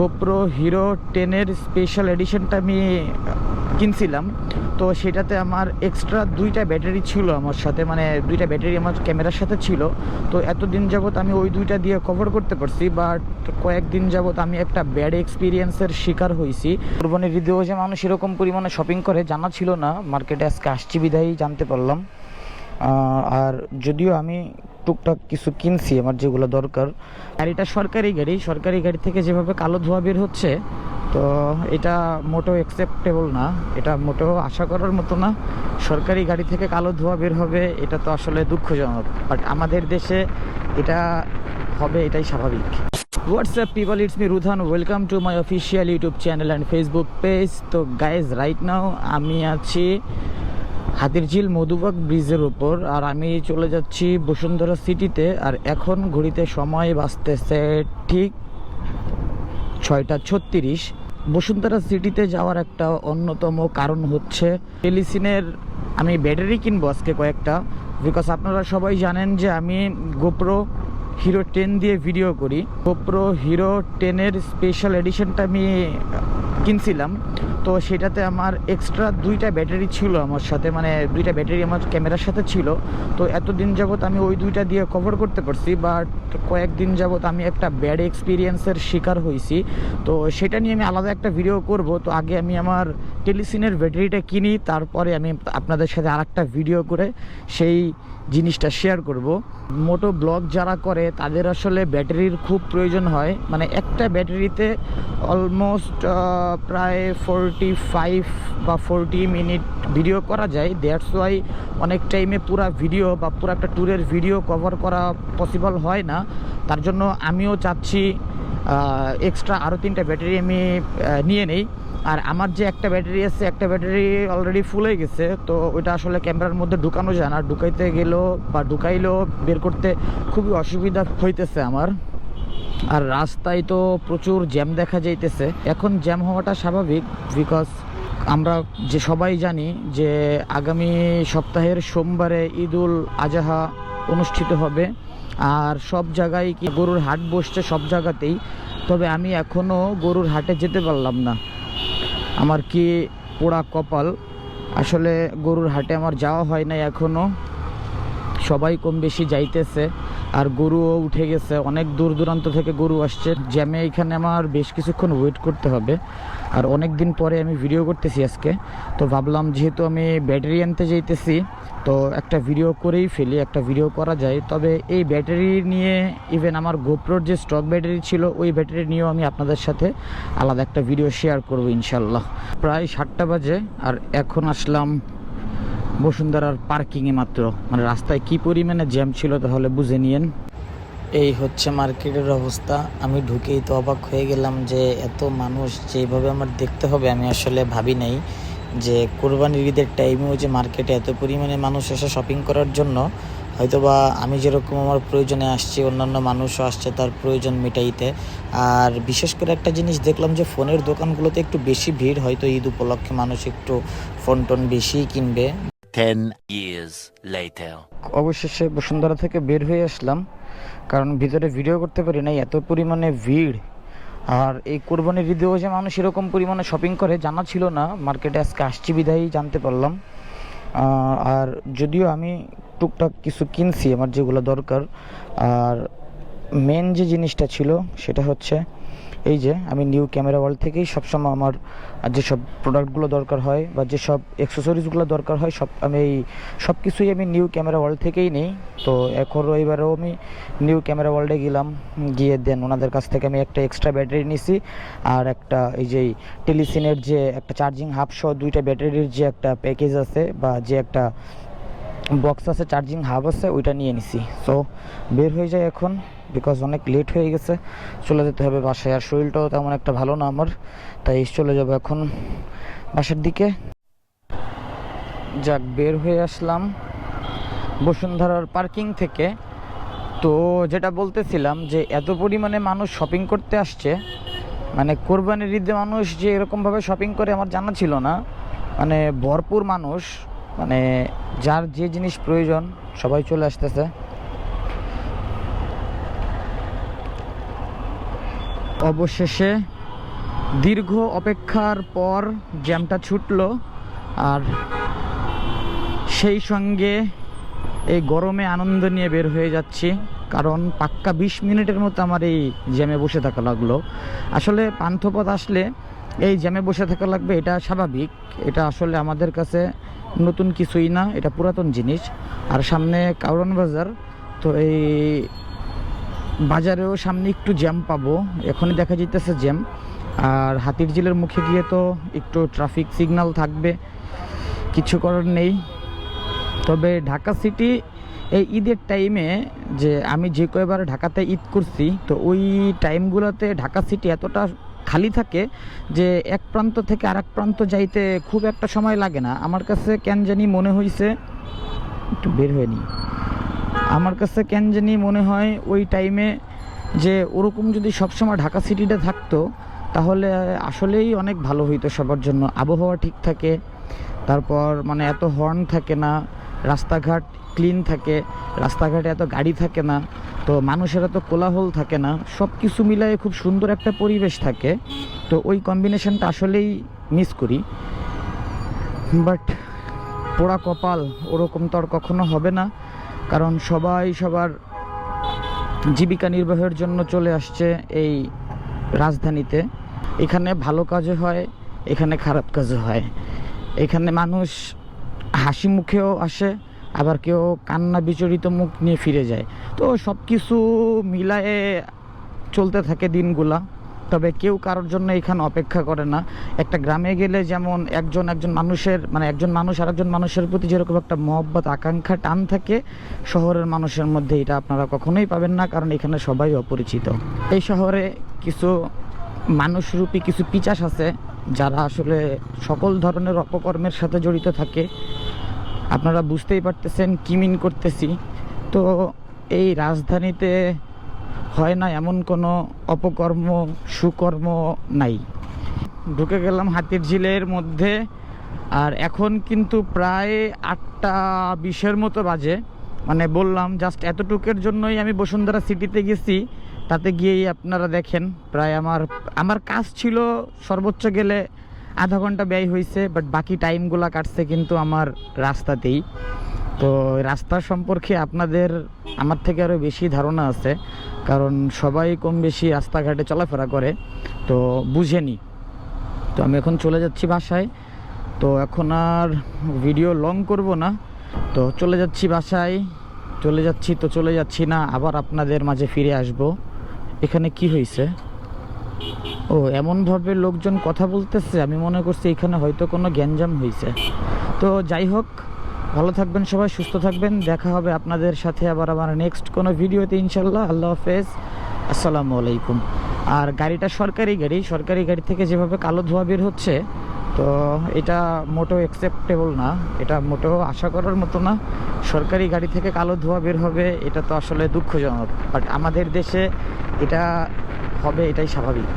GoPro hero 10-এর special এডিশনটা আমি কিনছিলাম। তো সেটাতে আমার এক্সট্রা 2টা ব্যাটারি ছিল আমার সাথে, মানে 2টা ব্যাটারি আমার ক্যামেরার সাথে ছিল। তো এতদিন যাবত আমি ওই 2টা দিয়ে কভার করতে পারছি, বাট কয়েকদিন যাবত আমি একটা ব্যাড এক্সপিরিয়েন্সের শিকার হয়েছি। কোরবানির ঈদেও যে মানুষ এরকম পরিমাণে শপিং করে জানা ছিল না, মার্কেটে আজকে আসছি বিধায়ই জানতে পারলাম। আর যদিও আমি টুকটাক কিছু কিনছি আমার যেগুলো দরকার। গাড়িটা সরকারি গাড়ি থেকে যেভাবে কালো ধোঁয়া বের হচ্ছে, তো এটা মোটেও অ্যাকসেপ্টেবল না, এটা মোটেও আশা করার মতো না। সরকারি গাড়ি থেকে কালো ধোঁয়া বের হবে, এটা তো আসলে দুঃখজনক, বাট আমাদের দেশে এটা হবে, এটাই স্বাভাবিক। WhatsApp people, it's me Rudhan, welcome to my official YouTube channel and Facebook page. তো গাইজ, রাইট নাও আমি আছি হাতিরঝিল মধুবাগ ব্রিজের ওপর, আর আমি চলে যাচ্ছি বসুন্ধরা সিটিতে। আর এখন ঘড়িতে সময় বাজতেছে ঠিক 6টা 36। বসুন্ধরা সিটিতে যাওয়ার একটা অন্যতম কারণ হচ্ছে টেলিসিনের আমি ব্যাটারি কিনবো আজকে কয়েকটা, বিকজ আপনারা সবাই জানেন যে আমি গোপ্রো হিরো 10 দিয়ে ভিডিও করি। গোপ্রো হিরো 10-এর স্পেশাল এডিশনটা আমি কিনছিলাম। তো সেটাতে আমার এক্সট্রা 2টা ব্যাটারি ছিল আমার সাথে, মানে 2টা ব্যাটারি আমার ক্যামেরার সাথে ছিল। তো এতদিন যাবত আমি ওই 2টা দিয়ে কভার করতে পারছি, বাট কয়েকদিন যাবত আমি একটা ব্যাড এক্সপিরিয়েন্সের শিকার হয়েছি। তো সেটা নিয়ে আমি আলাদা একটা ভিডিও করব। তো আগে আমি আমার টেলিসিনের ব্যাটারিটা কিনি, তারপরে আমি আপনাদের সাথে আরেকটা ভিডিও করে সেই জিনিসটা শেয়ার করব। মোটো ব্লগ যারা করে তাদের আসলে ব্যাটারির খুব প্রয়োজন হয়, মানে একটা ব্যাটারিতে অলমোস্ট প্রায় 45 বা 40 মিনিট ভিডিও করা যায়। দ্যাটস ওয়াই অনেক টাইমে পুরো ভিডিও বা পুরো একটা ট্যুরের ভিডিও কভার করা পসিবল হয় না। তার জন্য আমিও চাচ্ছি এক্সট্রা আরও 3টা ব্যাটারি আমি নিয়ে নেই। আর আমার যে একটা ব্যাটারি আছে, একটা ব্যাটারি অলরেডি ফুল হয়ে গেছে, তো ওইটা আসলে ক্যামেরার মধ্যে ঢুকানো যায় না। ঢুকাইতে গেলেও বা ঢুকাইলেও বের করতে খুবই অসুবিধা হইতেছে আমার। আর রাস্তায় তো প্রচুর জ্যাম দেখা যাইতেছে। এখন জ্যাম হওয়াটা স্বাভাবিক, বিকজ আমরা যে সবাই জানি যে আগামী সপ্তাহের সোমবারে ঈদুল আজহা অনুষ্ঠিত হবে। আর সব জায়গায় কি গরুর হাট বসছে সব জায়গাতেই। তবে আমি এখনও গরুর হাটে যেতে পারলাম না, আমার কি পোড়া কপাল। আসলে গরুর হাটে আমার যাওয়া হয় নাই এখনও। সবাই কম বেশি যাইতেছে, আর গরুও উঠে গেছে, অনেক দূর দূরান্ত থেকে গরু আসছে। জ্যামে এখানে আমার বেশ কিছুক্ষণ ওয়েট করতে হবে। আর অনেক দিন পরে আমি ভিডিও করতেছি আজকে, তো ভাবলাম যেহেতু আমি ব্যাটারি আনতে যাইতেছি, তো একটা ভিডিও করেই ফেলি, একটা ভিডিও করা যায়। তবে এই ব্যাটারি নিয়ে, ইভেন আমার গোপ্রোর যে স্টক ব্যাটারি ছিল ওই ব্যাটারি নিয়েও আমি আপনাদের সাথে আলাদা একটা ভিডিও শেয়ার করব ইনশাল্লাহ। প্রায় 7টা বাজে, আর এখন আসলাম বসুন্ধরার পার্কিংয়ে মাত্র। মানে রাস্তায় কি পরিমাণে জ্যাম ছিল তাহলে বুঝে নিয়েন। এই হচ্ছে মার্কেটের অবস্থা। আমি ঢুকেই তো অবাক হয়ে গেলাম যে এত মানুষ যেভাবে আমার দেখতে হবে আমি আসলে ভাবি নাই যে কোরবানির ঈদের টাইমেও যে মার্কেটে এত পরিমাণে মানুষ এসে শপিং করার জন্য। হয়তোবা আমি যেরকম আমার প্রয়োজনে আসছি, অন্যান্য মানুষও আসছে তার প্রয়োজন মেটাইতে। আর বিশেষ করে একটা জিনিস দেখলাম যে ফোনের দোকানগুলোতে একটু বেশি ভিড়, হয়তো ঈদ উপলক্ষে মানুষ একটু ফোন টোন বেশিই কিনবে। 10 years later. অবশেষে বসুন্ধরা থেকে বের হয়ে আসলাম, কারণ ভিতরে ভিডিও করতে পারি নাই, এত পরিমাণে ভিড়। আর এই কোরবানির ঈদেও যে মানুষ এরকম পরিমাণে শপিং করে জানা ছিল না, মার্কেটে আজকে আসছি বিধায়ই জানতে পারলাম। আর যদিও আমি টুকটাক কিছু কিনছি আমার যেগুলো দরকার। আর মেন যে জিনিসটা ছিল সেটা হচ্ছে এই যে আমি নিউ ক্যামেরা ওয়ার্ল্ড থেকেই সবসময় আমার যেসব প্রোডাক্টগুলো দরকার হয় বা যেসব অ্যাক্সেসরিজগুলো দরকার হয় আমি সব কিছুই আমি নিউ ক্যামেরা ওয়ার্ল্ড থেকেই নিই। তো এখন এবারেও আমি নিউ ক্যামেরা ওয়ার্ল্ডে গেলাম, গিয়ে দেন ওনাদের কাছ থেকে আমি একটা এক্সট্রা ব্যাটারি নিছি। আর একটা এই যে টেলিসিনের যে একটা চার্জিং হাব সহ 2টা ব্যাটারির যে একটা প্যাকেজ আছে বা যে একটা বক্স আছে, চার্জিং হাব আছে, ওইটা নিয়ে নিছি। সো বের হয়ে যায় এখন, বিকজ অনেক লেট হয়ে গেছে, চলে যেতে হবে বাসায়। আর শরীরটাও তেমন একটা ভালো না আমার, তাই চলে যাবো এখন বাসার দিকে। যাক, বের হয়ে আসলাম বসুন্ধরার পার্কিং থেকে। তো যেটা বলতেছিলাম যে এত পরিমাণে মানুষ শপিং করতে আসছে, মানে কোরবানির ঈদে মানুষ যে এরকমভাবে শপিং করে আমার জানা ছিল না। মানে ভরপুর মানুষ, মানে যার যে জিনিস প্রয়োজন সবাই চলে আসতেছে। অবশেষে দীর্ঘ অপেক্ষার পর জ্যামটা ছুটলো, আর সেই সঙ্গে এই গরমে আনন্দ নিয়ে বের হয়ে যাচ্ছি, কারণ পাক্কা 20 মিনিটের মতো আমার এই জ্যামে বসে থাকা লাগলো। আসলে পান্থপথ আসলে এই জ্যামে বসে থাকা লাগবে, এটা স্বাভাবিক। এটা আসলে আমাদের কাছে নতুন কিছুই না, এটা পুরাতন জিনিস। আর সামনে কারওয়ান বাজার, তো এই বাজারেও সামনে একটু জ্যাম পাবো, এখনই দেখা যাইতেছে জ্যাম। আর হাতিরঝিলের মুখে গিয়ে তো একটু ট্রাফিক সিগন্যাল থাকবে, কিছু করার নেই। তবে ঢাকা সিটি এই ঈদের টাইমে, যে আমি যে কয়বার ঢাকাতে ঈদ করছি, তো ওই টাইমগুলোতে ঢাকা সিটি এতটা খালি থাকে যে এক প্রান্ত থেকে আরেক প্রান্ত যাইতে খুব একটা সময় লাগে না। আমার কাছে কেন জানি মনে হয়েছে, একটু বের হয়ে নি, আমার কাছে কেন জানি মনে হয় ওই টাইমে যে ওরকম যদি সবসময় ঢাকা সিটিটা থাকতো তাহলে আসলেই অনেক ভালো হইতো সবার জন্য। আবহাওয়া ঠিক থাকে, তারপর মানে এত হর্ন থাকে না, রাস্তাঘাট ক্লিন থাকে, রাস্তাঘাটে এত গাড়ি থাকে না, তো মানুষের এত কোলাহল থাকে না, সব কিছু মিলায়ে খুব সুন্দর একটা পরিবেশ থাকে। তো ওই কম্বিনেশনটা আসলেই মিস করি। বাট পোড়া কপাল, ওরকম তো আর কখনো হবে না, কারণ সবাই সবার জীবিকা নির্বাহের জন্য চলে আসছে এই রাজধানীতে। এখানে ভালো কাজও হয়, এখানে খারাপ কাজও হয়। এখানে মানুষ হাসি মুখেও আসে, আবার কেউ কান্না বিচলিত মুখ নিয়ে ফিরে যায়। তো সব কিছু মিলায়ে চলতে থাকে দিনগুলা। তবে কেউ কারোর জন্য এখানে অপেক্ষা করে না। একটা গ্রামে গেলে যেমন একজন মানুষের মানে একজন মানুষ আরেকজন মানুষের প্রতি যেরকম একটা মহব্বত, আকাঙ্ক্ষা, টান থাকে, শহরের মানুষের মধ্যে এটা আপনারা কখনোই পাবেন না, কারণ এখানে সবাই অপরিচিত। এই শহরে কিছু মানুষরূপী কিছু পিচাস আছে যারা আসলে সকল ধরনের অপকর্মের সাথে জড়িত থাকে। আপনারা বুঝতেই পারতেছেন কি মিন করতেছি। তো এই রাজধানীতে হয় না এমন কোনো অপকর্ম, সুকর্ম নাই। ঢুকে গেলাম হাতিরঝিলের মধ্যে, আর এখন কিন্তু প্রায় 8:20 মতো বাজে। মানে বললাম জাস্ট এতটুকের জন্যই আমি বসুন্ধরা সিটিতে গেছি। তাতে গিয়েই আপনারা দেখেন প্রায় আমার কাজ ছিল সর্বোচ্চ গেলে আধা ঘন্টা ব্যয় হয়েছে, বাট বাকি টাইমগুলো কাটছে কিন্তু আমার রাস্তাতেই। তো রাস্তা সম্পর্কে আপনাদের আমার থেকে আরও বেশি ধারণা আছে, কারণ সবাই কম বেশি রাস্তাঘাটে চলাফেরা করে, তো বুঝেনি। তো আমি এখন চলে যাচ্ছি বাসায়। তো এখন আর ভিডিও লং করব না, তো চলে যাচ্ছি বাসায়। চলে যাচ্ছি তো চলে যাচ্ছি না, আবার আপনাদের মাঝে ফিরে আসব। এখানে কি হয়েছে? ও, এমনভাবে লোকজন কথা বলতেছে, আমি মনে করছি এখানে হয়তো কোনো গ্যাঞ্জাম হয়েছে। তো যাই হোক, ভালো থাকবেন সবাই, সুস্থ থাকবেন। দেখা হবে আপনাদের সাথে আবার আমার নেক্সট কোনো ভিডিওতে ইনশাল্লাহ। আল্লাহ হাফেজ, আসসালামু আলাইকুম। আর গাড়িটা সরকারি গাড়ি থেকে যেভাবে কালো ধোঁয়া বের হচ্ছে, তো এটা মোটেও অ্যাকসেপ্টেবল না, এটা মোটেও আশা করার মতো না। সরকারি গাড়ি থেকে কালো ধোঁয়া বের হবে, এটা তো আসলে দুঃখজনক, বাট আমাদের দেশে এটা হবে, এটাই স্বাভাবিক।